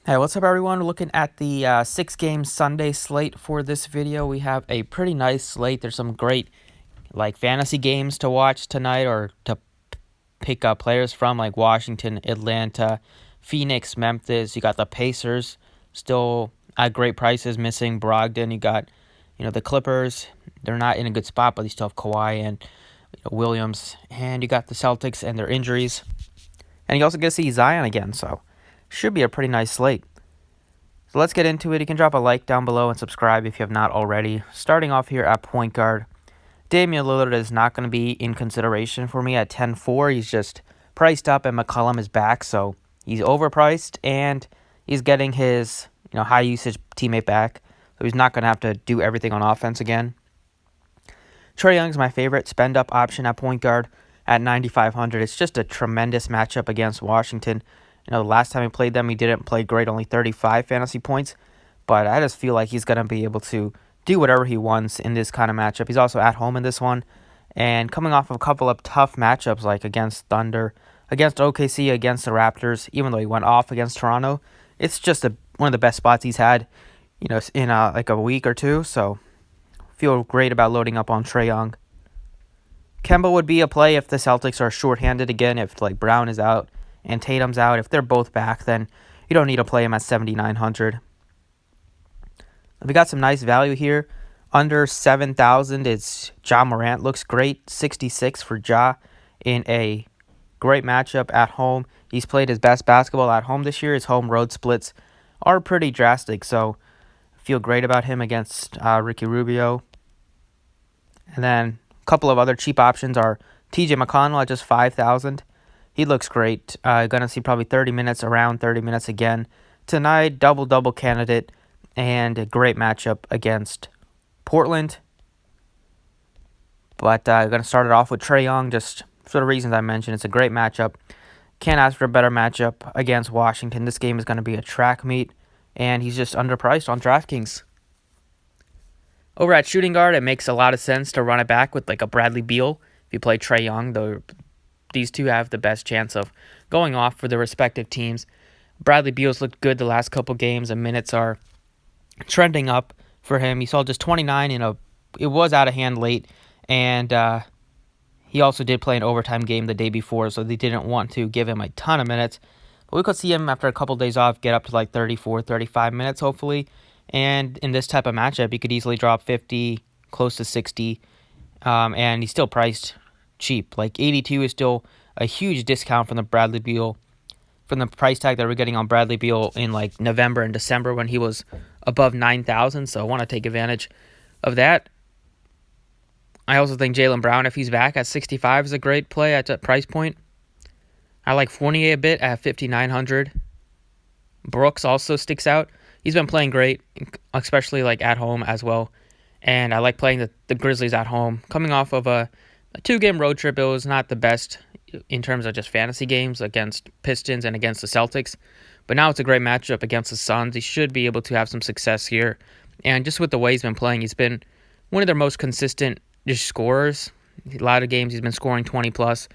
Hey, what's up, everyone? We're looking at the six-game Sunday slate for this video. We have a pretty nice slate. There's some great fantasy games to watch tonight, or to pick up players from, like Washington, Atlanta, Phoenix, Memphis. You got the Pacers still at great prices, missing Brogdon. You got the Clippers. They're not in a good spot, but they still have Kawhi and Williams. And you got the Celtics and their injuries. And you also get to see Zion again, so should be a pretty nice slate. So let's get into it. You can drop a like down below and subscribe if you have not already. Starting off here at point guard, Damian Lillard is not going to be in consideration for me at 10-4. He's just priced up, and McCollum is back, so he's overpriced, and he's getting his high usage teammate back, so he's not going to have to do everything on offense again. Trey Young is my favorite spend up option at point guard at 9,500. It's just a tremendous matchup against Washington. The last time he played them, he didn't play great, only 35 fantasy points. But I just feel like he's going to be able to do whatever he wants in this kind of matchup. He's also at home in this one. And coming off of a couple of tough matchups, like against Thunder, against OKC, against the Raptors, even though he went off against Toronto, it's just one of the best spots he's had, in a week or two. So feel great about loading up on Trey Young. Kemba would be a play if the Celtics are shorthanded again, if Brown is out and Tatum's out. If they're both back, then you don't need to play him at 7,900. We got some nice value here. Under 7,000, it's Ja Morant. Looks great. 66 for Ja in a great matchup at home. He's played his best basketball at home this year. His home road splits are pretty drastic, so feel great about him against Ricky Rubio. And then a couple of other cheap options are TJ McConnell at just 5,000. He looks great. Gonna see probably 30 minutes, around 30 minutes again tonight. Double candidate, and a great matchup against Portland. But gonna start it off with Trey Young, just for the reasons I mentioned. It's a great matchup. Can't ask for a better matchup against Washington. This game is gonna be a track meet, and he's just underpriced on Draftkings. Over at shooting guard, it makes a lot of sense to run it back with a Bradley Beal. If you play Trey Young, these two have the best chance of going off for their respective teams. Bradley Beal's looked good the last couple games, and minutes are trending up for him. He saw just 29 it was out of hand late, and he also did play an overtime game the day before, so they didn't want to give him a ton of minutes. But we could see him after a couple days off get up to 34, 35 minutes, hopefully. And in this type of matchup, he could easily drop 50, close to 60, and he's still priced cheap. 82 is still a huge discount from the Bradley Beal, from the price tag that we're getting on Bradley Beal in November and December when he was above 9,000. So I want to take advantage of that. I also think Jaylen Brown, if he's back at 65, is a great play at that price point. I like Fournier a bit at 5,900. Brooks also sticks out. He's been playing great, especially at home as well. And I like playing the Grizzlies at home. Coming off of a 2-game road trip, it was not the best in terms of just fantasy games against Pistons and against the Celtics. But now it's a great matchup against the Suns. He should be able to have some success here. And just with the way he's been playing, he's been one of their most consistent just scorers. A lot of games he's been scoring 20+.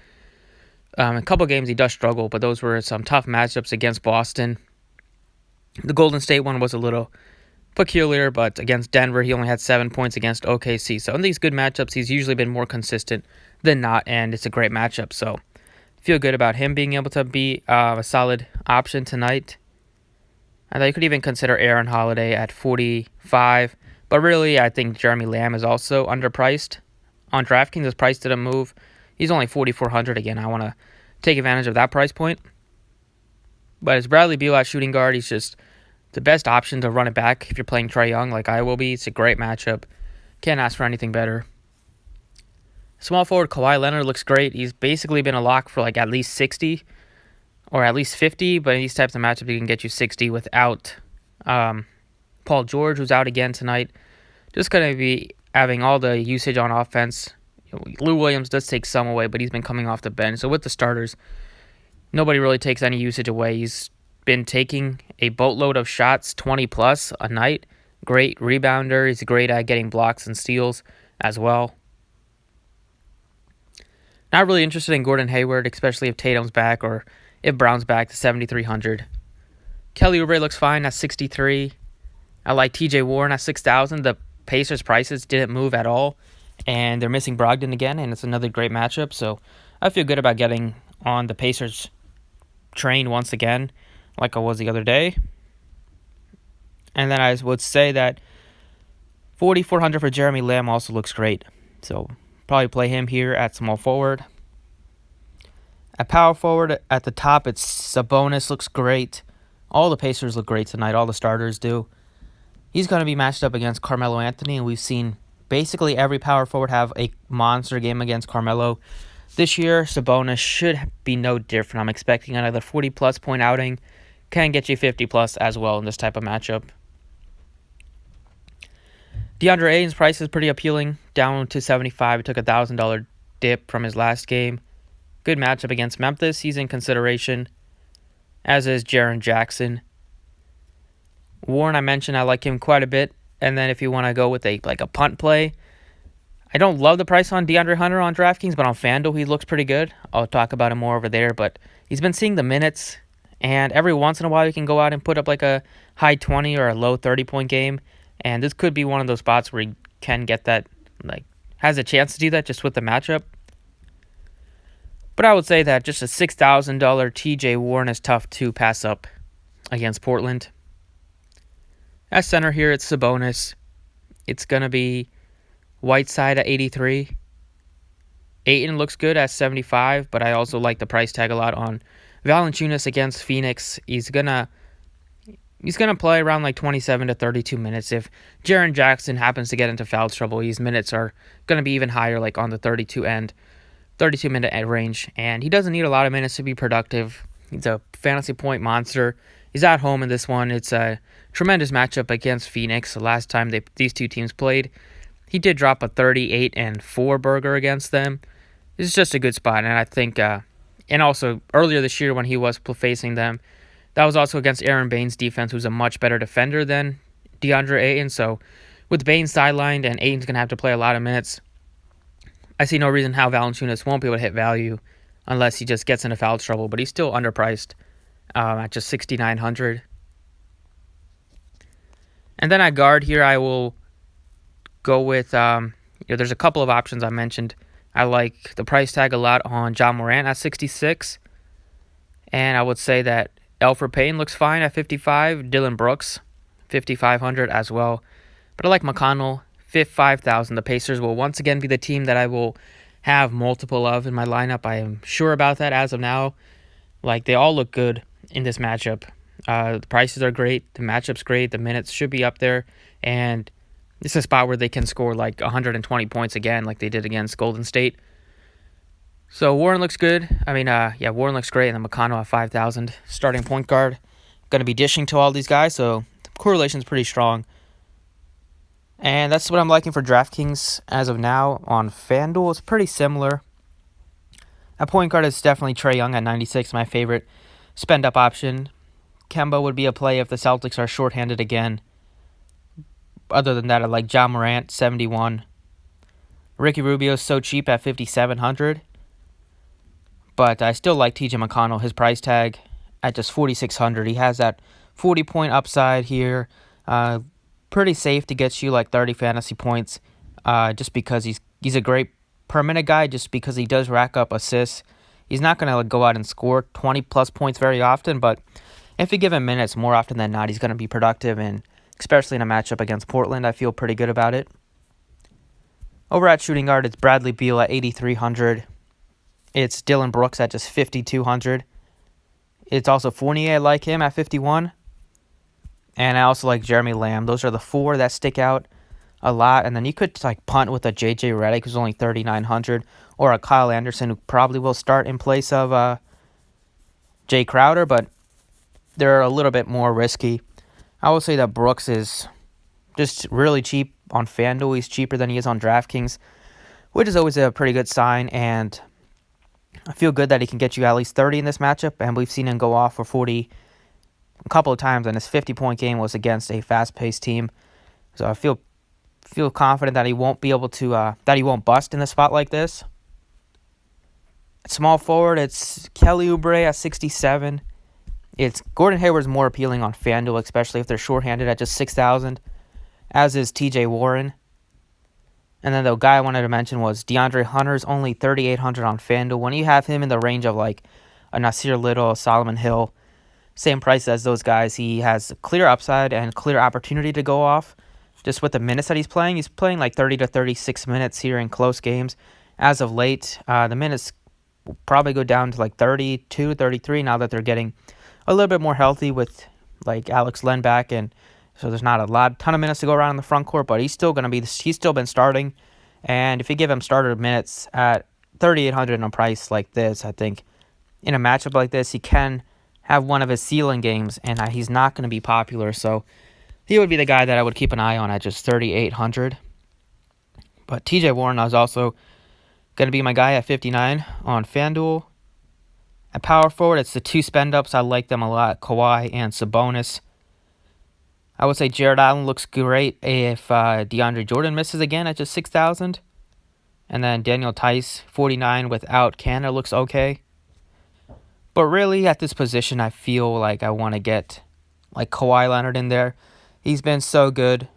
A couple games he does struggle, but those were some tough matchups against Boston. The Golden State one was a little peculiar, but against Denver, he only had 7 points against OKC. So in these good matchups, he's usually been more consistent than not, and it's a great matchup. So feel good about him being able to be a solid option tonight. And you could even consider Aaron Holiday at 45. But really, I think Jeremy Lamb is also underpriced. On DraftKings, his price didn't move. He's only 4,400 again. I want to take advantage of that price point. But as Bradley Beal at shooting guard, he's just the best option to run it back if you're playing Trey Young like I will be. It's a great matchup. Can't ask for anything better. Small forward Kawhi Leonard looks great. He's basically been a lock for at least 60 or at least 50, but in these types of matchups, he can get you 60 without Paul George, who's out again tonight. Just going to be having all the usage on offense. Lou Williams does take some away, but he's been coming off the bench. So with the starters, nobody really takes any usage away. He's been taking a boatload of shots, 20+ a night. Great rebounder. He's great at getting blocks and steals as well. Not really interested in Gordon Hayward, especially if Tatum's back or if Brown's back to 7,300. Kelly Oubre looks fine at 63. I like TJ Warren at 6,000. The Pacers' prices didn't move at all, and they're missing Brogdon again, and it's another great matchup. So I feel good about getting on the Pacers train once again, like I was the other day. And then I would say that 4,400 for Jeremy Lamb also looks great. So probably play him here at small forward. At power forward, at the top, it's Sabonis looks great. All the Pacers look great tonight. All the starters do. He's going to be matched up against Carmelo Anthony, and we've seen basically every power forward have a monster game against Carmelo. This year, Sabonis should be no different. I'm expecting another 40-plus point outing. Can get you 50-plus as well in this type of matchup. DeAndre Ayton's price is pretty appealing, down to 75. He took a $1,000 dip from his last game. Good matchup against Memphis. He's in consideration, as is Jaren Jackson. Warren, I mentioned, I like him quite a bit. And then if you want to go with a punt play, I don't love the price on Deandre Hunter on Draftkings, but on Fanduel he looks pretty good. I'll talk about him more over there, but he's been seeing the minutes, and every once in a while you can go out and put up like a high 20 or a low 30-point game, and this could be one of those spots where he can get that, has a chance to do that just with the matchup. But I would say that just a $6,000 TJ Warren is tough to pass up against Portland. At center here, it's Sabonis. It's going to be Whiteside at 83. Ayton looks good at 75, but I also like the price tag a lot on Valanciunas against Phoenix. He's gonna play around 27 to 32 minutes. If Jaren Jackson happens to get into foul trouble, his minutes are gonna be even higher, on the 32-minute range. And he doesn't need a lot of minutes to be productive. He's a fantasy point monster. He's at home in this one. It's a tremendous matchup against Phoenix. The last time these two teams played, he did drop a 38-4 burger against them. It's just a good spot, and I think, and also earlier this year when he was facing them, that was also against Aaron Baines' defense, who's a much better defender than DeAndre Ayton. So with Baines sidelined and Ayton's going to have to play a lot of minutes, I see no reason how Valanciunas won't be able to hit value unless he just gets into foul trouble, but he's still underpriced at just $6,900. And then at guard here, I will go with, there's a couple of options I mentioned. I like the price tag a lot on John Morant at 66. And I would say that Elfrid Payton looks fine at 55. Dylan Brooks, 5,500 as well. But I like McConnell, 5,000. The Pacers will once again be the team that I will have multiple of in my lineup. I am sure about that as of now. They all look good in this matchup. The prices are great. The matchup's great. The minutes should be up there. And this is a spot where they can score 120 points again like they did against Golden State. So Warren looks good. Warren looks great. And then McConnell at 5,000. Starting point guard. Going to be dishing to all these guys, so the correlation's pretty strong. And that's what I'm liking for DraftKings as of now. On FanDuel, it's pretty similar. At point guard, it's definitely Trey Young at 96, my favorite spend-up option. Kemba would be a play if the Celtics are shorthanded again. Other than that, I like John Morant, 71. Ricky Rubio's so cheap at 5,700. But I still like TJ McConnell, his price tag at just 4,600. He has that 40-point upside here. Pretty safe to get you 30 fantasy points just because he's a great per-minute guy, just because he does rack up assists. He's not going to go out and score 20-plus points very often, but if you give him minutes more often than not, he's going to be productive, and especially in a matchup against Portland, I feel pretty good about it. Over at shooting guard, it's Bradley Beal at 8,300. It's Dylan Brooks at just 5,200. It's also Fournier, I like him at 51. And I also like Jeremy Lamb. Those are the four that stick out a lot. And then you could punt with a J.J. Redick, who's only 3,900, or a Kyle Anderson, who probably will start in place of Jay Crowder, but they're a little bit more risky. I will say that Brooks is just really cheap on FanDuel. He's cheaper than he is on DraftKings, which is always a pretty good sign. And I feel good that he can get you at least 30 in this matchup, and we've seen him go off for 40 a couple of times, and his 50-point game was against a fast-paced team. So I feel confident that he won't be able to that he won't bust in a spot like this. At small forward, it's Kelly Oubre at 67. It's Gordon Hayward's more appealing on Fanduel, especially if they're shorthanded at just 6,000, as is TJ Warren. And then the guy I wanted to mention was Deandre Hunters, only 3,800 on Fanduel. When you have him in the range of like a Nasir Little, Solomon Hill, same price as those guys, he has clear upside and clear opportunity to go off. Just with the minutes that he's playing like 30 to 36 minutes here in close games. As of late, the minutes will probably go down to like 32, 33 now that they're getting a little bit more healthy with like Alex Len back, and so there's not a ton of minutes to go around in the front court, but he's still been starting, and if you give him starter minutes at 3,800 on a price like this, I think in a matchup like this, he can have one of his ceiling games, and he's not going to be popular, so he would be the guy that I would keep an eye on at just 3,800. But TJ Warren is also going to be my guy at 59 on FanDuel. At power forward, it's the two spend-ups. I like them a lot, Kawhi and Sabonis. I would say Jared Allen looks great if DeAndre Jordan misses again at just 6,000. And then Daniel Tice, 49 without Canada, looks okay. But really, at this position, I feel like I want to get like Kawhi Leonard in there. He's been so good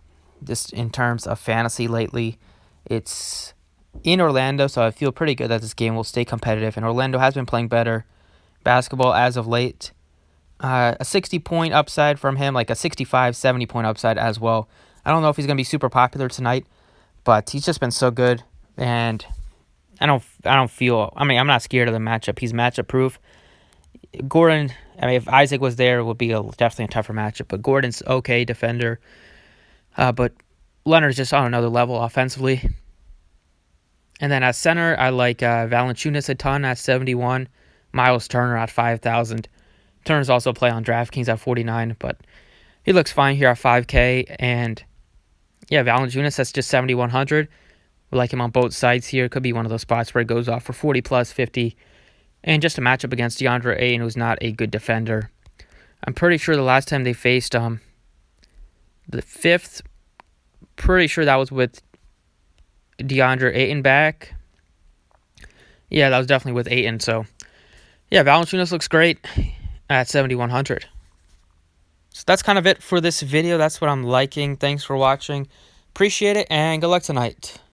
just in terms of fantasy lately. It's in Orlando, so I feel pretty good that this game will stay competitive. And Orlando has been playing better basketball as of late. A 60-point upside from him, like a 65, 70-point upside as well. I don't know if he's going to be super popular tonight, but he's just been so good. And I'm not scared of the matchup. He's matchup proof. Gordon, if Isaac was there, it would be definitely a tougher matchup. But Gordon's okay defender. But Leonard's just on another level offensively. And then at center, I like Valanciunas a ton at 71. Miles Turner at 5,000. Turner's also play on Draftkings at 49, but he looks fine here at 5K. And yeah, Valanciunas, that's just 7,100. We like him on both sides here. Could be one of those spots where it goes off for 40 plus 50. And just a matchup against DeAndre Ayton, who's not a good defender. I'm pretty sure the last time they faced the 5th, pretty sure that was with DeAndre Ayton back. Yeah, that was definitely with Ayton. So yeah, Valanciunas looks great at 7,100. So that's kind of it for this video. That's what I'm liking. Thanks for watching. Appreciate it, and good luck tonight.